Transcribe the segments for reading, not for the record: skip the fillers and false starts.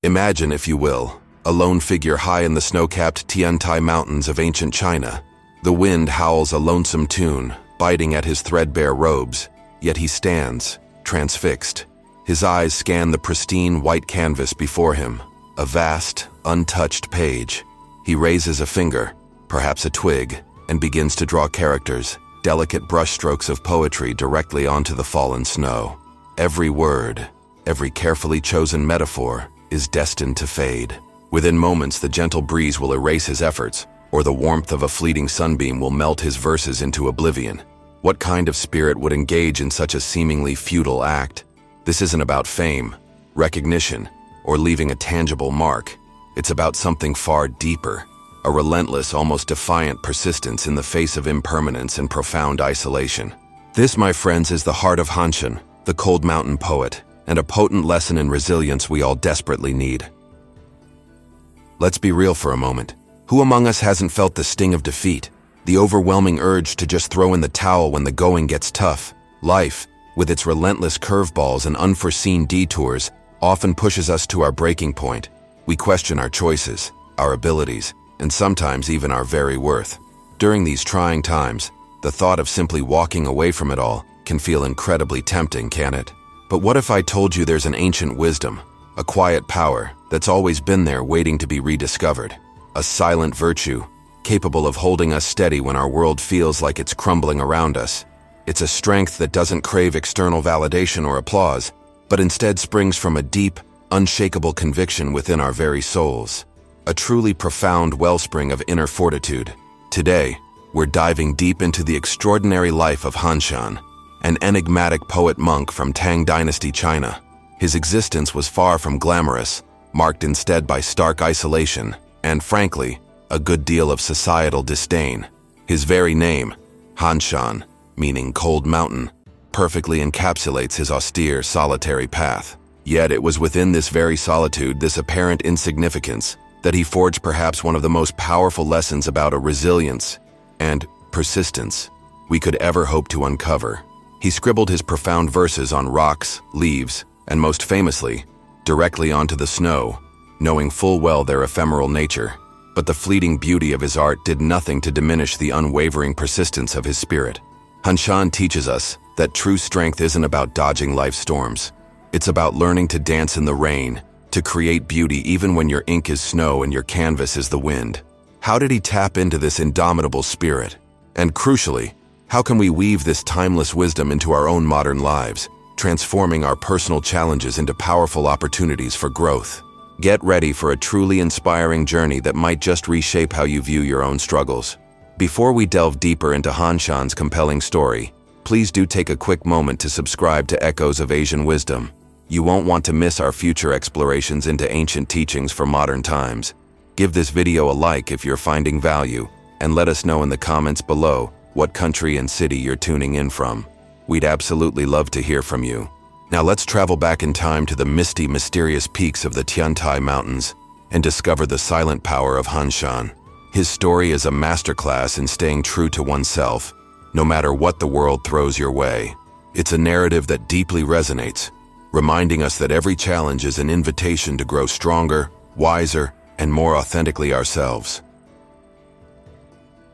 Imagine, if you will, a lone figure high in the snow-capped Tian-tai mountains of ancient China. The wind howls a lonesome tune, biting at his threadbare robes, yet he stands, transfixed. His eyes scan the pristine white canvas before him, a vast, untouched page. He raises a finger, perhaps a twig, and begins to draw characters, delicate brushstrokes of poetry directly onto the fallen snow. Every word, every carefully chosen metaphor, is destined to fade. Within moments, the gentle breeze will erase his efforts, or the warmth of a fleeting sunbeam will melt his verses into oblivion. What kind of spirit would engage in such a seemingly futile act? This isn't about fame, recognition, or leaving a tangible mark. It's about something far deeper, a relentless, almost defiant persistence in the face of impermanence and profound isolation. This, my friends, is the heart of Hanshan, the cold mountain poet, and a potent lesson in resilience we all desperately need. Let's be real for a moment. Who among us hasn't felt the sting of defeat, the overwhelming urge to just throw in the towel when the going gets tough? Life, with its relentless curveballs and unforeseen detours, often pushes us to our breaking point. We question our choices, our abilities, and sometimes even our very worth. During these trying times, the thought of simply walking away from it all can feel incredibly tempting, can't it? But what if I told you there's an ancient wisdom, a quiet power that's always been there waiting to be rediscovered? A silent virtue, capable of holding us steady when our world feels like it's crumbling around us. It's a strength that doesn't crave external validation or applause, but instead springs from a deep, unshakable conviction within our very souls. A truly profound wellspring of inner fortitude. Today, we're diving deep into the extraordinary life of Hanshan, an enigmatic poet-monk from Tang Dynasty, China. His existence was far from glamorous, marked instead by stark isolation, and frankly, a good deal of societal disdain. His very name, Hanshan, meaning cold mountain, perfectly encapsulates his austere, solitary path. Yet it was within this very solitude, this apparent insignificance, that he forged perhaps one of the most powerful lessons about a resilience and persistence we could ever hope to uncover. He scribbled his profound verses on rocks, leaves, and most famously, directly onto the snow, knowing full well their ephemeral nature. But the fleeting beauty of his art did nothing to diminish the unwavering persistence of his spirit. Hanshan teaches us that true strength isn't about dodging life's storms. It's about learning to dance in the rain, to create beauty even when your ink is snow and your canvas is the wind. How did he tap into this indomitable spirit? And crucially, how can we weave this timeless wisdom into our own modern lives, transforming our personal challenges into powerful opportunities for growth? Get ready for a truly inspiring journey that might just reshape how you view your own struggles. Before we delve deeper into Hanshan's compelling story, please do take a quick moment to subscribe to Echoes of Asian Wisdom. You won't want to miss our future explorations into ancient teachings for modern times. Give this video a like if you're finding value, and let us know in the comments below what country and city you're tuning in from. We'd absolutely love to hear from you. Now let's travel back in time to the misty, mysterious peaks of the Tian-tai mountains and discover the silent power of Hanshan. His story is a masterclass in staying true to oneself, no matter what the world throws your way. It's a narrative that deeply resonates, reminding us that every challenge is an invitation to grow stronger, wiser, and more authentically ourselves.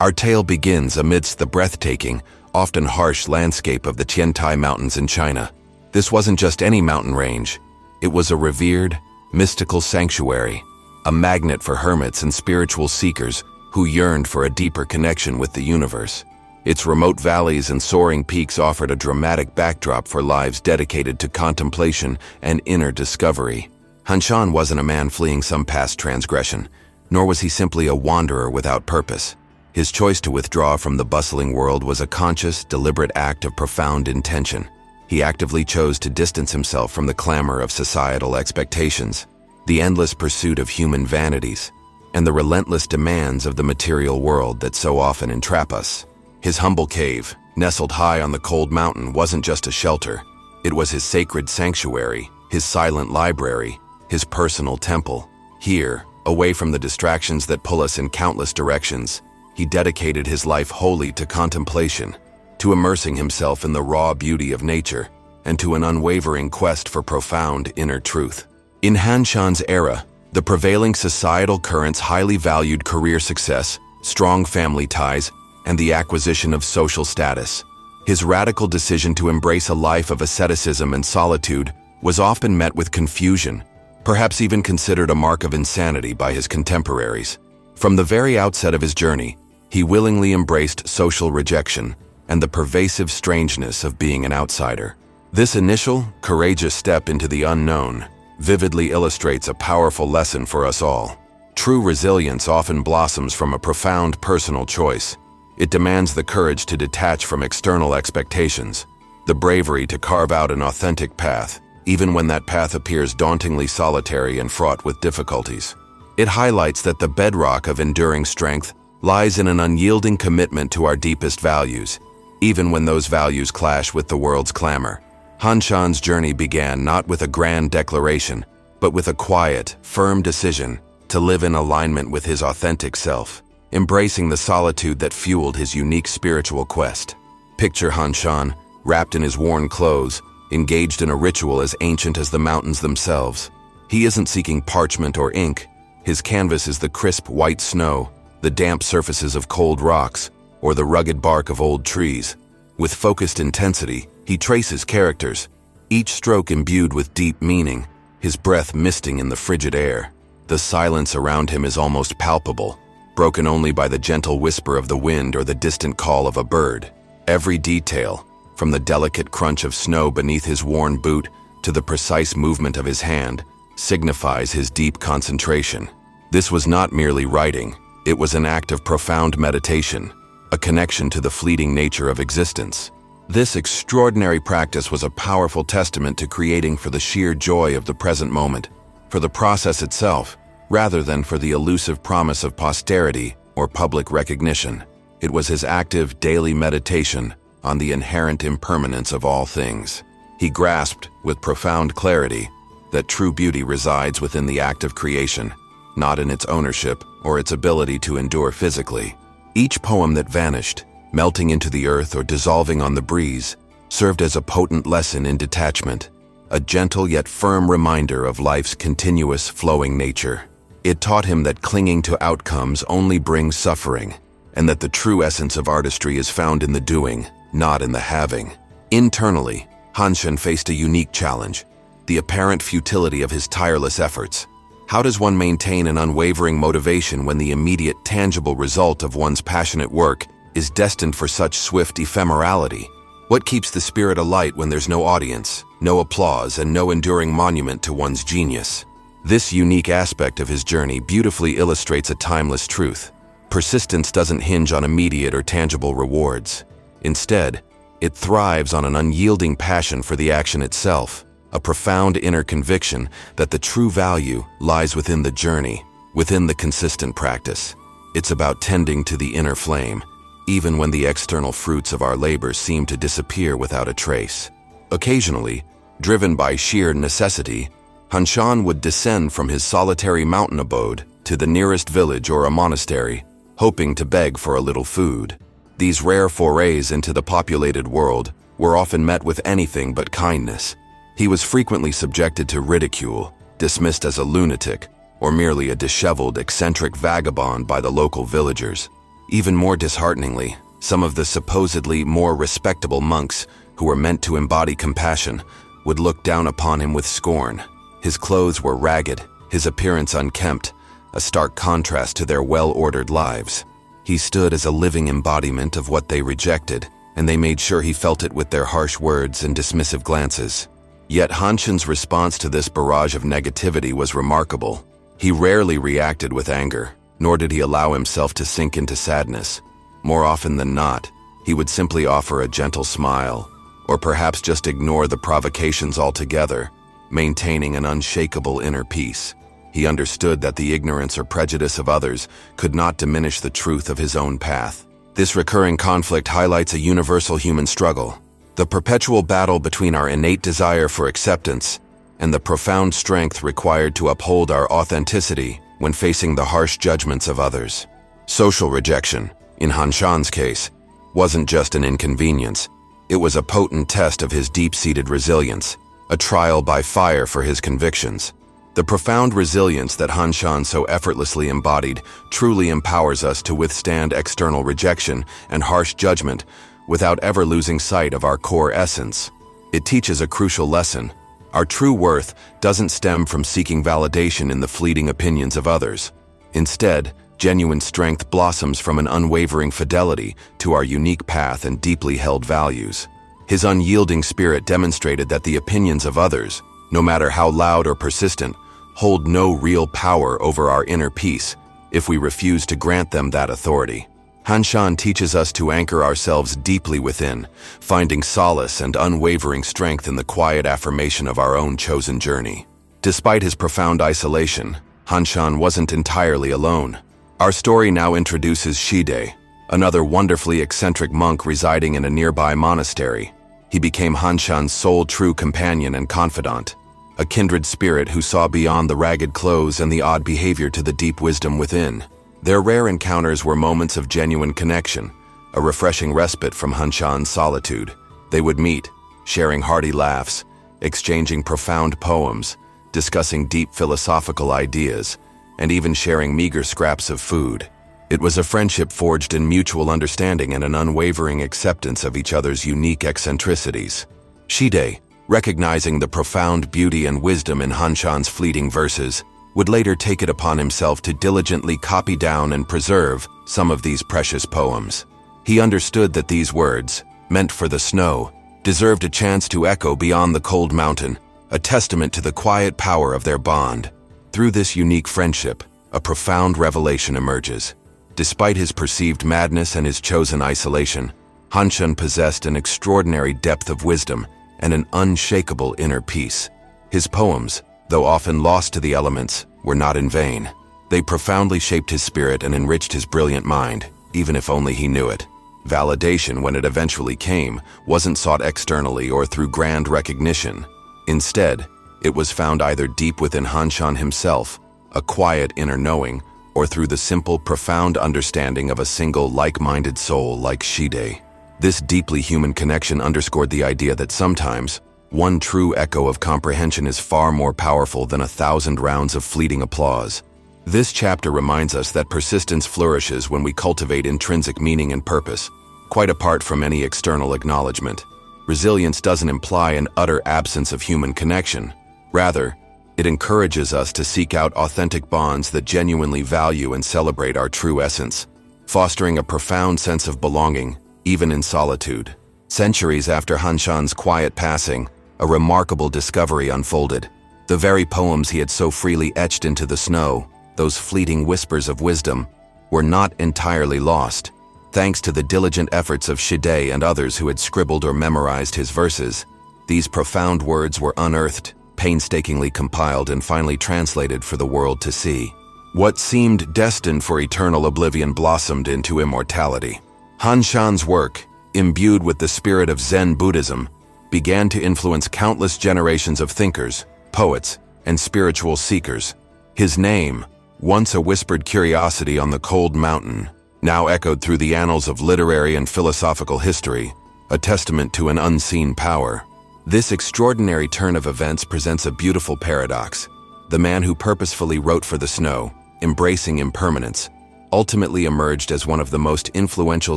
Our tale begins amidst the breathtaking, often harsh landscape of the Tian-tai mountains in China. This wasn't just any mountain range. It was a revered, mystical sanctuary, a magnet for hermits and spiritual seekers who yearned for a deeper connection with the universe. Its remote valleys and soaring peaks offered a dramatic backdrop for lives dedicated to contemplation and inner discovery. Hanshan wasn't a man fleeing some past transgression, nor was he simply a wanderer without purpose. His choice to withdraw from the bustling world was a conscious, deliberate act of profound intention. He actively chose to distance himself from the clamor of societal expectations, the endless pursuit of human vanities, and the relentless demands of the material world that so often entrap us. His humble cave, nestled high on the cold mountain, wasn't just a shelter. It was his sacred sanctuary, his silent library, his personal temple. Here, away from the distractions that pull us in countless directions, he dedicated his life wholly to contemplation, to immersing himself in the raw beauty of nature, and to an unwavering quest for profound inner truth. In Hanshan's era, the prevailing societal currents highly valued career success, strong family ties, and the acquisition of social status. His radical decision to embrace a life of asceticism and solitude was often met with confusion, perhaps even considered a mark of insanity by his contemporaries. From the very outset of his journey, he willingly embraced social rejection and the pervasive strangeness of being an outsider. This initial, courageous step into the unknown vividly illustrates a powerful lesson for us all. True resilience often blossoms from a profound personal choice. It demands the courage to detach from external expectations, the bravery to carve out an authentic path, even when that path appears dauntingly solitary and fraught with difficulties. It highlights that the bedrock of enduring strength lies in an unyielding commitment to our deepest values, even when those values clash with the world's clamor. Hanshan's journey began not with a grand declaration, but with a quiet, firm decision to live in alignment with his authentic self, embracing the solitude that fueled his unique spiritual quest. Picture Hanshan, wrapped in his worn clothes, engaged in a ritual as ancient as the mountains themselves. He isn't seeking parchment or ink. His canvas is the crisp white snow, the damp surfaces of cold rocks, or the rugged bark of old trees. With focused intensity, he traces characters, each stroke imbued with deep meaning, his breath misting in the frigid air. The silence around him is almost palpable, broken only by the gentle whisper of the wind or the distant call of a bird. Every detail, from the delicate crunch of snow beneath his worn boot to the precise movement of his hand, signifies his deep concentration. This was not merely writing, it was an act of profound meditation, a connection to the fleeting nature of existence. This extraordinary practice was a powerful testament to creating for the sheer joy of the present moment, for the process itself, rather than for the elusive promise of posterity or public recognition. It was his active daily meditation on the inherent impermanence of all things. He grasped, with profound clarity, that true beauty resides within the act of creation, not in its ownership or its ability to endure physically. Each poem that vanished, melting into the earth or dissolving on the breeze, served as a potent lesson in detachment, a gentle yet firm reminder of life's continuous flowing nature. It taught him that clinging to outcomes only brings suffering, and that the true essence of artistry is found in the doing, not in the having. Internally, Hanshan faced a unique challenge, the apparent futility of his tireless efforts. How does one maintain an unwavering motivation when the immediate, tangible result of one's passionate work is destined for such swift ephemerality? What keeps the spirit alight when there's no audience, no applause, and no enduring monument to one's genius? This unique aspect of his journey beautifully illustrates a timeless truth. Persistence doesn't hinge on immediate or tangible rewards. Instead, it thrives on an unyielding passion for the action itself, a profound inner conviction that the true value lies within the journey, within the consistent practice. It's about tending to the inner flame, even when the external fruits of our labors seem to disappear without a trace. Occasionally, driven by sheer necessity, Hanshan would descend from his solitary mountain abode to the nearest village or a monastery, hoping to beg for a little food. These rare forays into the populated world were often met with anything but kindness. He was frequently subjected to ridicule, dismissed as a lunatic, or merely a disheveled, eccentric vagabond by the local villagers. Even more dishearteningly, some of the supposedly more respectable monks, who were meant to embody compassion, would look down upon him with scorn. His clothes were ragged, his appearance unkempt, a stark contrast to their well-ordered lives. He stood as a living embodiment of what they rejected, and they made sure he felt it with their harsh words and dismissive glances. Yet Hanshan's response to this barrage of negativity was remarkable. He rarely reacted with anger, nor did he allow himself to sink into sadness. More often than not, he would simply offer a gentle smile, or perhaps just ignore the provocations altogether, maintaining an unshakable inner peace. He understood that the ignorance or prejudice of others could not diminish the truth of his own path. This recurring conflict highlights a universal human struggle, the perpetual battle between our innate desire for acceptance and the profound strength required to uphold our authenticity when facing the harsh judgments of others. Social rejection, in Hanshan's case, wasn't just an inconvenience. It was a potent test of his deep-seated resilience, a trial by fire for his convictions. The profound resilience that Hanshan so effortlessly embodied truly empowers us to withstand external rejection and harsh judgment without ever losing sight of our core essence. It teaches a crucial lesson. Our true worth doesn't stem from seeking validation in the fleeting opinions of others. Instead, genuine strength blossoms from an unwavering fidelity to our unique path and deeply held values. His unyielding spirit demonstrated that the opinions of others, no matter how loud or persistent, hold no real power over our inner peace if we refuse to grant them that authority. Hanshan teaches us to anchor ourselves deeply within, finding solace and unwavering strength in the quiet affirmation of our own chosen journey. Despite his profound isolation, Hanshan wasn't entirely alone. Our story now introduces Shide, another wonderfully eccentric monk residing in a nearby monastery. He became Hanshan's sole true companion and confidant, a kindred spirit who saw beyond the ragged clothes and the odd behavior to the deep wisdom within. Their rare encounters were moments of genuine connection, a refreshing respite from Hanshan's solitude. They would meet, sharing hearty laughs, exchanging profound poems, discussing deep philosophical ideas, and even sharing meager scraps of food. It was a friendship forged in mutual understanding and an unwavering acceptance of each other's unique eccentricities. Shide, recognizing the profound beauty and wisdom in Hanshan's fleeting verses, would later take it upon himself to diligently copy down and preserve some of these precious poems. He understood that these words, meant for the snow, deserved a chance to echo beyond the cold mountain, a testament to the quiet power of their bond. Through this unique friendship, a profound revelation emerges. Despite his perceived madness and his chosen isolation, Hanshan possessed an extraordinary depth of wisdom and an unshakable inner peace. His poems, though often lost to the elements, were not in vain. They profoundly shaped his spirit and enriched his brilliant mind, even if only he knew it. Validation, when it eventually came, wasn't sought externally or through grand recognition. Instead, it was found either deep within Hanshan himself, a quiet inner knowing, or through the simple, profound understanding of a single like-minded soul like Shide. This deeply human connection underscored the idea that sometimes, one true echo of comprehension is far more powerful than 1,000 rounds of fleeting applause. This chapter reminds us that persistence flourishes when we cultivate intrinsic meaning and purpose, quite apart from any external acknowledgement. Resilience doesn't imply an utter absence of human connection. Rather, it encourages us to seek out authentic bonds that genuinely value and celebrate our true essence, fostering a profound sense of belonging, even in solitude. Centuries after Hanshan's quiet passing, a remarkable discovery unfolded. The very poems he had so freely etched into the snow, those fleeting whispers of wisdom, were not entirely lost. Thanks to the diligent efforts of Shide and others who had scribbled or memorized his verses, these profound words were unearthed, painstakingly compiled, and finally translated for the world to see. What seemed destined for eternal oblivion blossomed into immortality. Hanshan's work, imbued with the spirit of Zen Buddhism, began to influence countless generations of thinkers, poets, and spiritual seekers. His name, once a whispered curiosity on the cold mountain, now echoed through the annals of literary and philosophical history, a testament to an unseen power. This extraordinary turn of events presents a beautiful paradox. The man who purposefully wrote for the snow, embracing impermanence, ultimately emerged as one of the most influential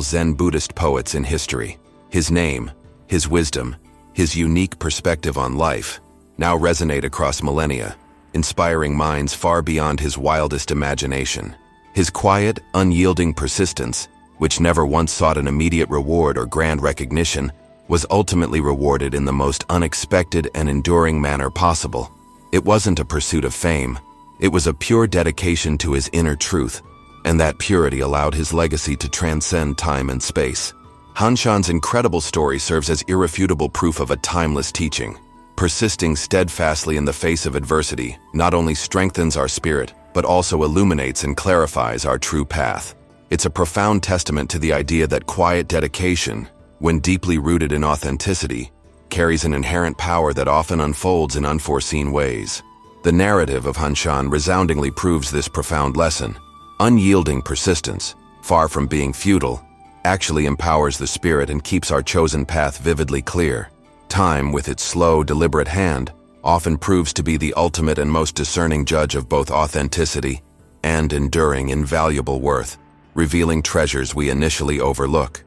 Zen Buddhist poets in history. His name, his wisdom, his unique perspective on life now resonate across millennia, inspiring minds far beyond his wildest imagination. His quiet, unyielding persistence, which never once sought an immediate reward or grand recognition, was ultimately rewarded in the most unexpected and enduring manner possible. It wasn't a pursuit of fame, it was a pure dedication to his inner truth, and that purity allowed his legacy to transcend time and space. Hanshan's incredible story serves as irrefutable proof of a timeless teaching. Persisting steadfastly in the face of adversity not only strengthens our spirit, but also illuminates and clarifies our true path. It's a profound testament to the idea that quiet dedication, when deeply rooted in authenticity, carries an inherent power that often unfolds in unforeseen ways. The narrative of Hanshan resoundingly proves this profound lesson. Unyielding persistence, far from being futile, actually empowers the spirit and keeps our chosen path vividly clear. Time, with its slow, deliberate hand, often proves to be the ultimate and most discerning judge of both authenticity and enduring invaluable worth, revealing treasures we initially overlook.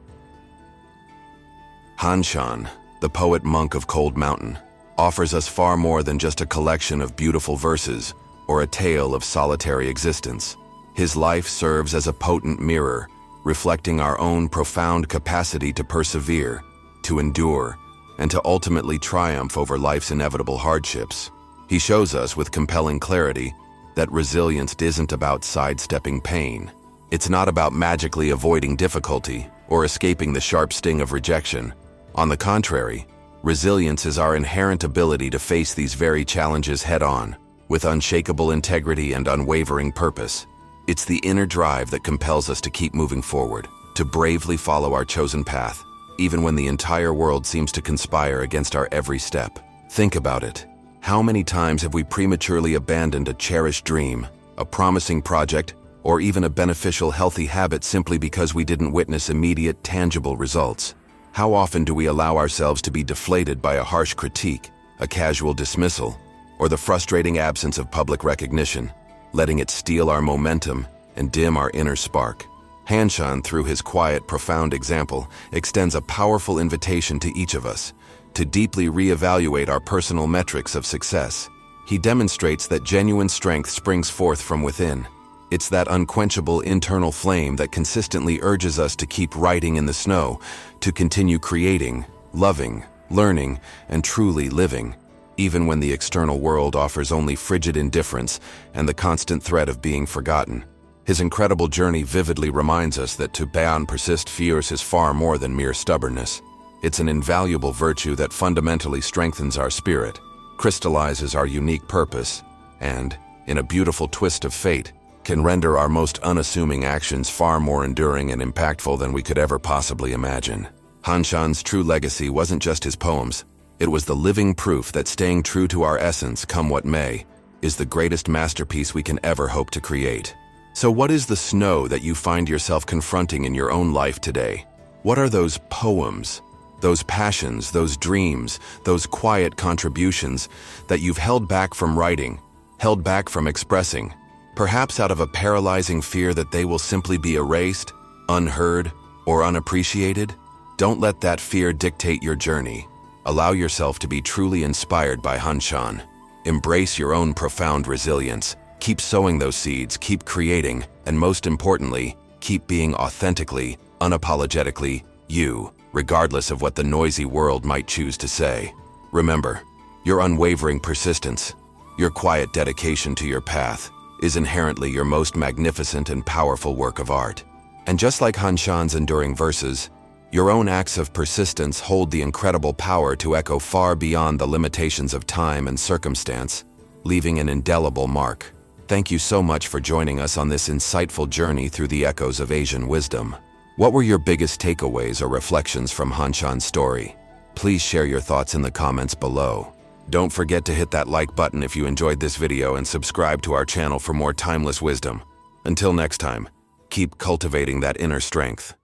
Hanshan, the poet-monk of Cold Mountain, offers us far more than just a collection of beautiful verses or a tale of solitary existence. His life serves as a potent mirror, reflecting our own profound capacity to persevere, to endure, and to ultimately triumph over life's inevitable hardships. He shows us with compelling clarity that resilience isn't about sidestepping pain. It's not about magically avoiding difficulty or escaping the sharp sting of rejection. On the contrary, resilience is our inherent ability to face these very challenges head-on, with unshakable integrity and unwavering purpose. It's the inner drive that compels us to keep moving forward, to bravely follow our chosen path, even when the entire world seems to conspire against our every step. Think about it. How many times have we prematurely abandoned a cherished dream, a promising project, or even a beneficial, healthy habit simply because we didn't witness immediate, tangible results? How often do we allow ourselves to be deflated by a harsh critique, a casual dismissal, or the frustrating absence of public recognition, letting it steal our momentum and dim our inner spark? Hanshan, through his quiet, profound example, extends a powerful invitation to each of us to deeply reevaluate our personal metrics of success. He demonstrates that genuine strength springs forth from within. It's that unquenchable internal flame that consistently urges us to keep writing in the snow, to continue creating, loving, learning, and truly living, even when the external world offers only frigid indifference and the constant threat of being forgotten. His incredible journey vividly reminds us that to persist fierce is far more than mere stubbornness. It's an invaluable virtue that fundamentally strengthens our spirit, crystallizes our unique purpose, and, in a beautiful twist of fate, can render our most unassuming actions far more enduring and impactful than we could ever possibly imagine. Hanshan's true legacy wasn't just his poems. It was the living proof that staying true to our essence, come what may, is the greatest masterpiece we can ever hope to create. So what is the snow that you find yourself confronting in your own life today? What are those poems, those passions, those dreams, those quiet contributions that you've held back from writing, held back from expressing, perhaps out of a paralyzing fear that they will simply be erased, unheard, or unappreciated? Don't let that fear dictate your journey. Allow yourself to be truly inspired by Hanshan. Embrace your own profound resilience. Keep sowing those seeds, keep creating, and most importantly, keep being authentically, unapologetically you, regardless of what the noisy world might choose to say. Remember, your unwavering persistence, your quiet dedication to your path, is inherently your most magnificent and powerful work of art. And just like Hanshan's enduring verses, your own acts of persistence hold the incredible power to echo far beyond the limitations of time and circumstance, leaving an indelible mark. Thank you so much for joining us on this insightful journey through the echoes of Asian wisdom. What were your biggest takeaways or reflections from Hanshan's story? Please share your thoughts in the comments below. Don't forget to hit that like button if you enjoyed this video and subscribe to our channel for more timeless wisdom. Until next time, keep cultivating that inner strength.